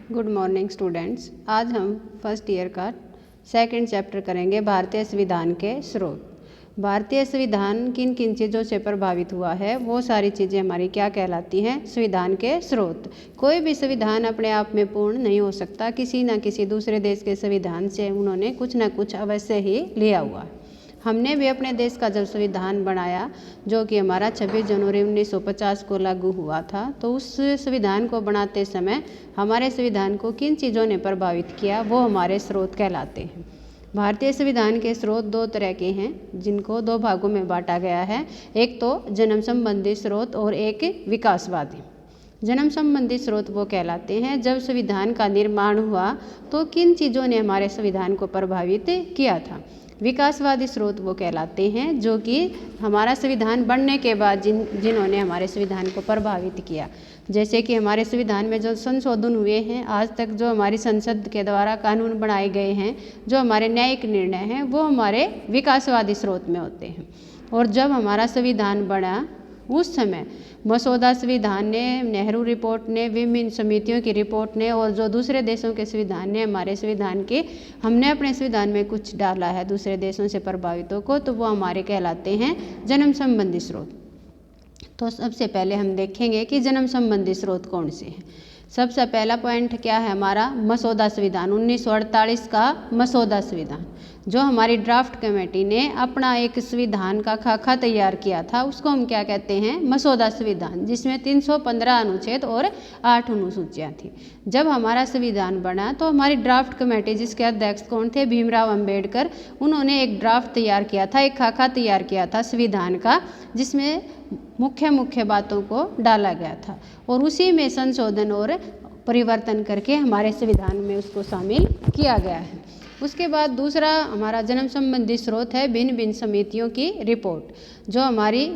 Good morning students. आज हम first year का सेकंड चैप्टर करेंगे भारतीय संविधान के स्रोत। भारतीय संविधान किन किन चीज़ों से प्रभावित हुआ है, वो सारी चीज़ें हमारी क्या कहलाती हैं? संविधान के स्रोत। कोई भी संविधान अपने आप में पूर्ण नहीं हो सकता, किसी न किसी दूसरे देश के संविधान से उन्होंने कुछ न कुछ अवश्य ही लिया हुआ है। हमने भी अपने देश का जब संविधान बनाया, जो कि हमारा 26 जनवरी 1950 को लागू हुआ था, तो उस संविधान को बनाते समय हमारे संविधान को किन चीज़ों ने प्रभावित किया, वो हमारे स्रोत कहलाते हैं। भारतीय संविधान के स्रोत दो तरह के हैं, जिनको दो भागों में बांटा गया है। एक तो जन्म संबंधी स्रोत और एक विकासवादी। जन्म संबंधी स्रोत वो कहलाते हैं जब संविधान का निर्माण हुआ तो किन चीज़ों ने हमारे संविधान को प्रभावित किया था। विकासवादी स्रोत वो कहलाते हैं जो कि हमारा संविधान बनने के बाद जिन्होंने हमारे संविधान को प्रभावित किया। जैसे कि हमारे संविधान में जो संशोधन हुए हैं, आज तक जो हमारी संसद के द्वारा कानून बनाए गए हैं, जो हमारे न्यायिक निर्णय हैं, वो हमारे विकासवादी स्रोत में होते हैं। और जब हमारा संविधान बना उस समय मसौदा संविधान ने, नेहरू रिपोर्ट ने, विभिन्न समितियों की रिपोर्ट ने और जो दूसरे देशों के संविधान ने हमारे संविधान के, हमने अपने संविधान में कुछ डाला है दूसरे देशों से प्रभावितों को, तो वो हमारे कहलाते हैं जन्म संबंधी स्रोत। तो सबसे पहले हम देखेंगे कि जन्म संबंधी स्रोत कौन से हैं। सबसे पहला पॉइंट क्या है हमारा? मसौदा संविधान। 1948 का मसौदा संविधान, जो हमारी ड्राफ्ट कमेटी ने अपना एक संविधान का खाका तैयार किया था, उसको हम क्या कहते हैं? मसौदा संविधान, जिसमें 315 अनुच्छेद और 8 अनुसूचियाँ थी। जब हमारा संविधान बना तो हमारी ड्राफ्ट कमेटी, जिसके अध्यक्ष कौन थे? भीमराव अंबेडकर। उन्होंने एक ड्राफ्ट तैयार किया था, एक खाका तैयार किया था संविधान का, जिसमें मुख्य बातों को डाला गया था और उसी में संशोधन और परिवर्तन करके हमारे संविधान में उसको शामिल किया गया है। उसके बाद दूसरा हमारा जन्म संबंधी स्रोत है भिन्न भिन्न समितियों की रिपोर्ट, जो हमारी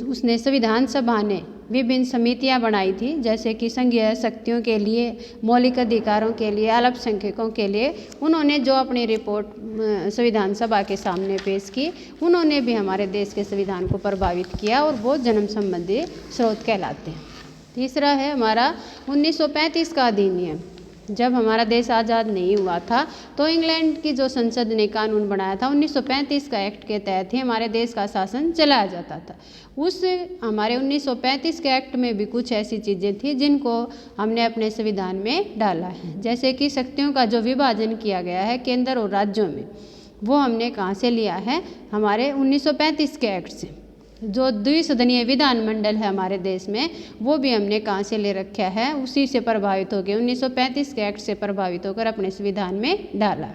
उसने संविधान सभा ने विभिन्न समितियां बनाई थी, जैसे कि संघीय शक्तियों के लिए, मौलिक अधिकारों के लिए, अल्पसंख्यकों के लिए। उन्होंने जो अपनी रिपोर्ट संविधान सभा के सामने पेश की, उन्होंने भी हमारे देश के संविधान को प्रभावित किया और वो जन्म संबंधी स्रोत कहलाते हैं। तीसरा है हमारा 1935 का अधिनियम। जब हमारा देश आज़ाद नहीं हुआ था तो इंग्लैंड की जो संसद ने कानून बनाया था, 1935 का एक्ट के तहत ही हमारे देश का शासन चलाया जाता था। उस हमारे 1935 के एक्ट में भी कुछ ऐसी चीज़ें थी जिनको हमने अपने संविधान में डाला है। जैसे कि शक्तियों का जो विभाजन किया गया है केंद्र और राज्यों में, वो हमने कहाँ से लिया है? हमारे 1935 के एक्ट से। जो द्विसदनीय विधानमंडल है हमारे देश में, वो भी हमने कहाँ से ले रखा है? उसी से प्रभावित होकर 1935 के एक्ट से प्रभावित होकर अपने संविधान में डाला।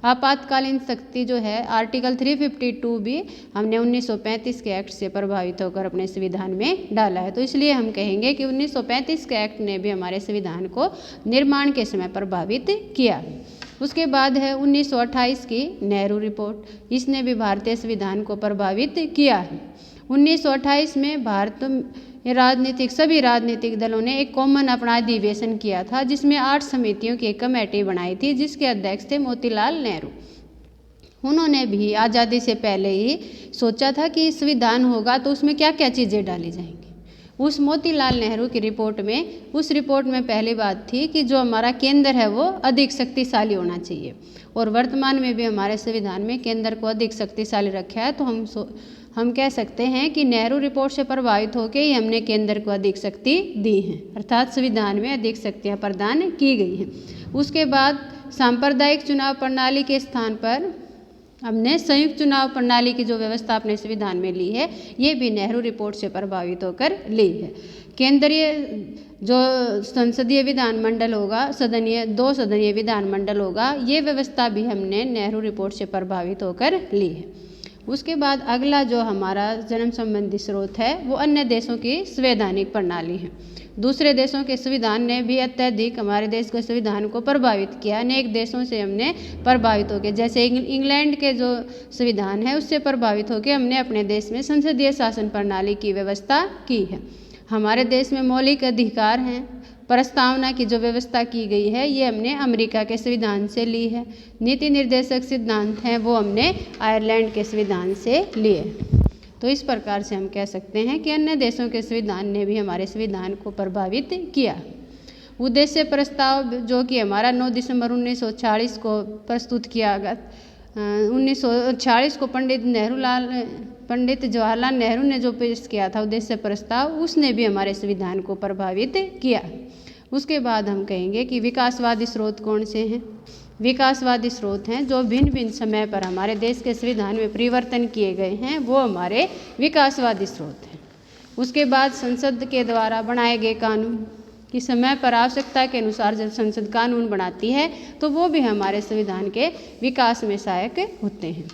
आपातकालीन शक्ति जो है आर्टिकल 352 भी हमने 1935 के एक्ट से प्रभावित होकर अपने संविधान में डाला है। तो इसलिए हम कहेंगे कि 1935 के एक्ट ने भी हमारे संविधान को निर्माण के समय प्रभावित किया। उसके बाद है 1928 की नेहरू रिपोर्ट, इसने भी भारतीय संविधान को प्रभावित किया है। 1928 में सभी राजनीतिक दलों ने एक कॉमन अपना अधिवेशन किया था, जिसमें 8 समितियों की एक कमेटी बनाई थी, जिसके अध्यक्ष थे मोतीलाल नेहरू। उन्होंने भी आज़ादी से पहले ही सोचा था कि संविधान होगा तो उसमें क्या क्या चीज़ें डाली जाएंगी। उस मोतीलाल नेहरू की रिपोर्ट में, उस रिपोर्ट में पहली बात थी कि जो हमारा केंद्र है वो अधिक शक्तिशाली होना चाहिए, और वर्तमान में भी हमारे संविधान में केंद्र को अधिक शक्तिशाली रखा है। तो हम कह सकते हैं कि नेहरू रिपोर्ट से प्रभावित होकर ही हमने केंद्र को अधिक शक्ति दी है, अर्थात संविधान में अधिक शक्तियाँ प्रदान की गई हैं। उसके बाद सांप्रदायिक चुनाव प्रणाली के स्थान पर हमने संयुक्त चुनाव प्रणाली की जो व्यवस्था अपने संविधान में ली है, ये भी नेहरू रिपोर्ट से प्रभावित होकर ली है। केंद्रीय जो संसदीय विधानमंडल होगा, दो सदनीय विधानमंडल होगा, ये व्यवस्था भी हमने नेहरू रिपोर्ट से प्रभावित होकर ली है। उसके बाद अगला जो हमारा जन्म संबंधी स्रोत है, वो अन्य देशों की संवैधानिक प्रणाली है। दूसरे देशों के संविधान ने भी अत्यधिक हमारे देश के संविधान को प्रभावित किया। अनेक देशों से हमने प्रभावित होकर, जैसे इंग्लैंड के जो संविधान है उससे प्रभावित होकर हमने अपने देश में संसदीय शासन प्रणाली की व्यवस्था की है। हमारे देश में मौलिक अधिकार हैं, प्रस्तावना की जो व्यवस्था की गई है, ये हमने अमेरिका के संविधान से ली है। नीति निर्देशक सिद्धांत हैं, वो हमने आयरलैंड के संविधान से लिए। तो इस प्रकार से हम कह सकते हैं कि अन्य देशों के संविधान ने भी हमारे संविधान को प्रभावित किया। उद्देश्य प्रस्ताव जो कि हमारा 9 दिसंबर 1946 को प्रस्तुत किया गया, 1946 को पंडित जवाहरलाल नेहरू ने जो पेश किया था उद्देश्य प्रस्ताव, उसने भी हमारे संविधान को प्रभावित किया। उसके बाद हम कहेंगे कि विकासवादी स्रोत कौन से हैं। विकासवादी स्रोत हैं जो भिन्न भिन्न समय पर हमारे देश के संविधान में परिवर्तन किए गए हैं, वो हमारे विकासवादी स्रोत हैं। उसके बाद संसद के द्वारा बनाए गए कानून कि समय पर आवश्यकता के अनुसार जब संसद कानून बनाती है तो वो भी हमारे संविधान के विकास में सहायक होते हैं।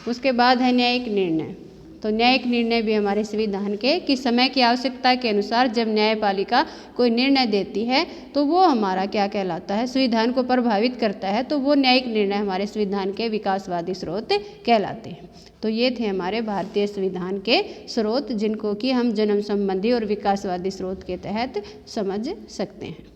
उसके बाद है न्यायिक निर्णय। तो न्यायिक निर्णय भी हमारे संविधान के कि समय की आवश्यकता के अनुसार जब न्यायपालिका कोई निर्णय देती है तो वो हमारा क्या कहलाता है, संविधान को प्रभावित करता है, तो वो न्यायिक निर्णय हमारे संविधान के विकासवादी स्रोत कहलाते हैं। तो ये थे हमारे भारतीय संविधान के स्रोत, जिनको कि हम जन्म संबंधी और विकासवादी स्रोत के तहत समझ सकते हैं।